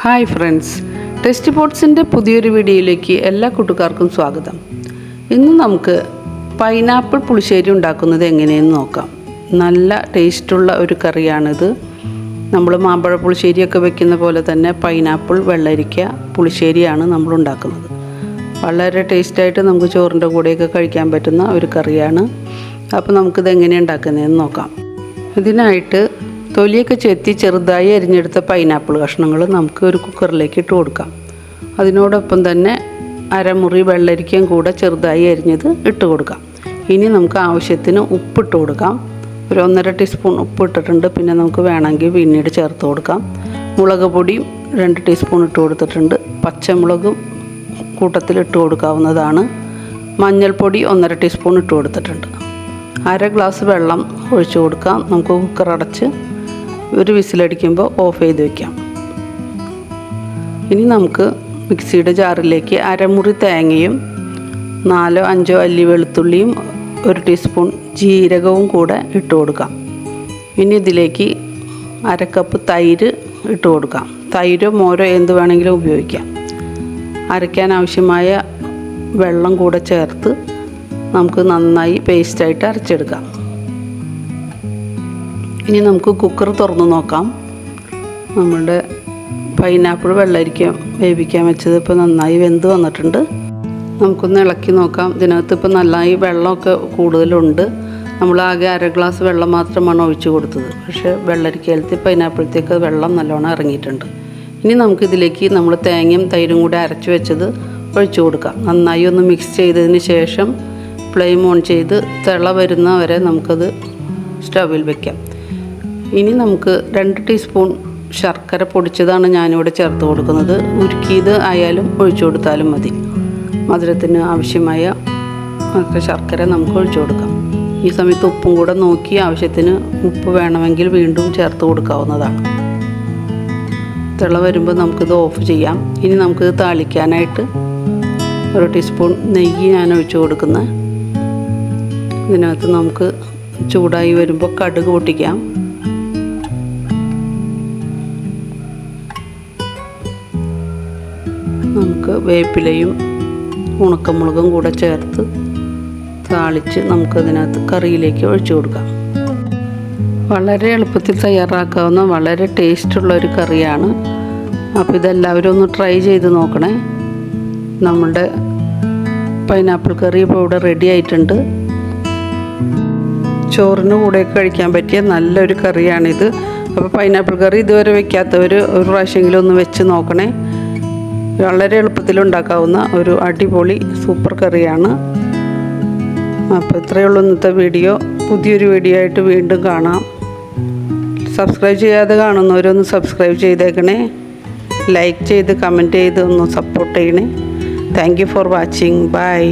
Hi friends, tasty പോട്ട്സിൻ്റെ പുതിയൊരു വീഡിയോയിലേക്ക് എല്ലാ കൂട്ടുകാർക്കും സ്വാഗതം. ഇന്ന് നമുക്ക് പൈനാപ്പിൾ പുളിശ്ശേരി ഉണ്ടാക്കുന്നത് എങ്ങനെയെന്ന് നോക്കാം. നല്ല ടേസ്റ്റുള്ള ഒരു കറിയാണിത്. നമ്മൾ മാമ്പഴ പുളിശ്ശേരിയൊക്കെ വെക്കുന്ന പോലെ തന്നെ പൈനാപ്പിൾ വെള്ളരിക്ക പുളിശ്ശേരിയാണ് നമ്മൾ ഉണ്ടാക്കുന്നത്. വളരെ ടേസ്റ്റായിട്ട് നമുക്ക് ചോറിൻ്റെ കൂടെയൊക്കെ കഴിക്കാൻ പറ്റുന്ന ഒരു കറിയാണ്. അപ്പോൾ നമുക്കിത് എങ്ങനെയാണ് ഉണ്ടാക്കുന്നതെന്ന് നോക്കാം. ഇതിനായിട്ട് തൊലിയൊക്കെ ചെത്തി ചെറുതായി അരിഞ്ഞെടുത്ത പൈനാപ്പിൾ കഷ്ണങ്ങൾ നമുക്ക് ഒരു കുക്കറിലേക്ക് ഇട്ട് കൊടുക്കാം. അതിനോടൊപ്പം തന്നെ അരമുറി വെള്ളരിക്കയും കൂടെ ചെറുതായി അരിഞ്ഞത് ഇട്ട് കൊടുക്കാം. ഇനി നമുക്ക് ആവശ്യത്തിന് ഉപ്പിട്ട് കൊടുക്കാം. ഒരു 1.5 ടീസ്പൂൺ ഉപ്പ് ഇട്ടിട്ടുണ്ട്. പിന്നെ നമുക്ക് വേണമെങ്കിൽ പിന്നീട് ചേർത്ത് കൊടുക്കാം. മുളക് പൊടിയും 2 ടീസ്പൂൺ ഇട്ട് കൊടുത്തിട്ടുണ്ട്. പച്ചമുളകും കൂട്ടത്തിൽ ഇട്ട് കൊടുക്കാവുന്നതാണ്. മഞ്ഞൾപ്പൊടി 1.5 ടീസ്പൂൺ ഇട്ട് കൊടുത്തിട്ടുണ്ട്. 1/2 ഗ്ലാസ് വെള്ളം ഒഴിച്ച് കൊടുക്കാം. നമുക്ക് കുക്കർ അടച്ച് ഒരു വിസിലടിക്കുമ്പോൾ ഓഫ് ചെയ്ത് വയ്ക്കാം. ഇനി നമുക്ക് മിക്സിയുടെ ജാറിലേക്ക് അരമുറി തേങ്ങയും 4-5 അല്ലി വെളുത്തുള്ളിയും 1 ടീസ്പൂൺ ജീരകവും കൂടെ ഇട്ട് കൊടുക്കാം. ഇനി ഇതിലേക്ക് 1/2 കപ്പ് തൈര് ഇട്ട് കൊടുക്കാം. തൈരോ മോരോ എന്ത് വേണമെങ്കിലും ഉപയോഗിക്കാം. അരയ്ക്കാൻ ആവശ്യമായ വെള്ളം കൂടെ ചേർത്ത് നമുക്ക് നന്നായി പേസ്റ്റായിട്ട് അരച്ചെടുക്കാം. ഇനി നമുക്ക് കുക്കർ തുറന്ന് നോക്കാം. നമ്മുടെ പൈനാപ്പിൾ വെള്ളരിക്ക വേവിക്കാൻ വെച്ചത് ഇപ്പോൾ നന്നായി വെന്ത് വന്നിട്ടുണ്ട്. നമുക്കൊന്ന് ഇളക്കി നോക്കാം. ഇതിനകത്ത് ഇപ്പോൾ നന്നായി വെള്ളമൊക്കെ കൂടുതലുണ്ട്. നമ്മളാകെ 1/2 ഗ്ലാസ് വെള്ളം മാത്രമാണ് ഒഴിച്ച് കൊടുത്തത്. പക്ഷേ വെള്ളരിക്കയിലത്തെ പൈനാപ്പിളത്തേക്ക് വെള്ളം നല്ലോണം ഇറങ്ങിയിട്ടുണ്ട്. ഇനി നമുക്കിതിലേക്ക് നമ്മൾ തേങ്ങയും തൈരും കൂടി അരച്ച് വെച്ചത് ഒഴിച്ച് കൊടുക്കാം. നന്നായി ഒന്ന് മിക്സ് ചെയ്തതിന് ശേഷം ഫ്ലെയിം ഓൺ ചെയ്ത് തിള വരുന്ന വരെ നമുക്കത് സ്റ്റവിൽ വയ്ക്കാം. ഇനി നമുക്ക് 2 ടീസ്പൂൺ ശർക്കര പൊടിച്ചതാണ് ഞാനിവിടെ ചേർത്ത് കൊടുക്കുന്നത്. ഉരുക്കിയത് ആയാലും ഒഴിച്ചു കൊടുത്താലും മതി. മധുരത്തിന് ആവശ്യമായ ശർക്കര നമുക്ക് ഒഴിച്ചു കൊടുക്കാം. ഈ സമയത്ത് ഉപ്പും കൂടെ നോക്കി ആവശ്യത്തിന് ഉപ്പ് വേണമെങ്കിൽ വീണ്ടും ചേർത്ത് കൊടുക്കാവുന്നതാണ്. തിള വരുമ്പോൾ നമുക്കിത് ഓഫ് ചെയ്യാം. ഇനി നമുക്കിത് താളിക്കാനായിട്ട് 1 ടീസ്പൂൺ നെയ്യ് ഞാൻ ഒഴിച്ചു കൊടുക്കുന്നത്. ഇതിനകത്ത് നമുക്ക് ചൂടായി വരുമ്പോൾ കടുക് പൊട്ടിക്കാം. നമുക്ക് വേപ്പിലയും ഉണക്കമുളകും കൂടെ ചേർത്ത് താളിച്ച് നമുക്കതിനകത്ത് കറിയിലേക്ക് ഒഴിച്ചു കൊടുക്കാം. വളരെ എളുപ്പത്തിൽ തയ്യാറാക്കാവുന്ന വളരെ ടേസ്റ്റുള്ള ഒരു കറിയാണ്. അപ്പോൾ ഇതെല്ലാവരും ഒന്ന് ട്രൈ ചെയ്ത് നോക്കണേ. നമ്മുടെ പൈനാപ്പിൾ കറി ഇപ്പോൾ ഇവിടെ റെഡി ആയിട്ടുണ്ട്. ചോറിന് കൂടെ കഴിക്കാൻ പറ്റിയ നല്ലൊരു കറിയാണിത്. അപ്പോൾ പൈനാപ്പിൾ കറി ഇതുവരെ വെക്കാത്തവർ ഒരു പ്രാവശ്യമെങ്കിലും ഒന്ന് വെച്ച് നോക്കണേ. വളരെ എളുപ്പത്തിലുണ്ടാക്കാവുന്ന ഒരു അടിപൊളി സൂപ്പർ കറിയാണ്. അപ്പോൾ ഇത്രയേ ഉള്ളൂ ഇന്നത്തെ വീഡിയോ. പുതിയൊരു വീഡിയോ ആയിട്ട് വീണ്ടും കാണാം. സബ്സ്ക്രൈബ് ചെയ്യാതെ കാണുന്നവരൊന്ന് സബ്സ്ക്രൈബ് ചെയ്തേക്കണേ. ലൈക്ക് ചെയ്ത് കമൻറ്റ് ചെയ്ത് ഒന്ന് സപ്പോർട്ട് ചെയ്യണേ. Thank you for watching. By.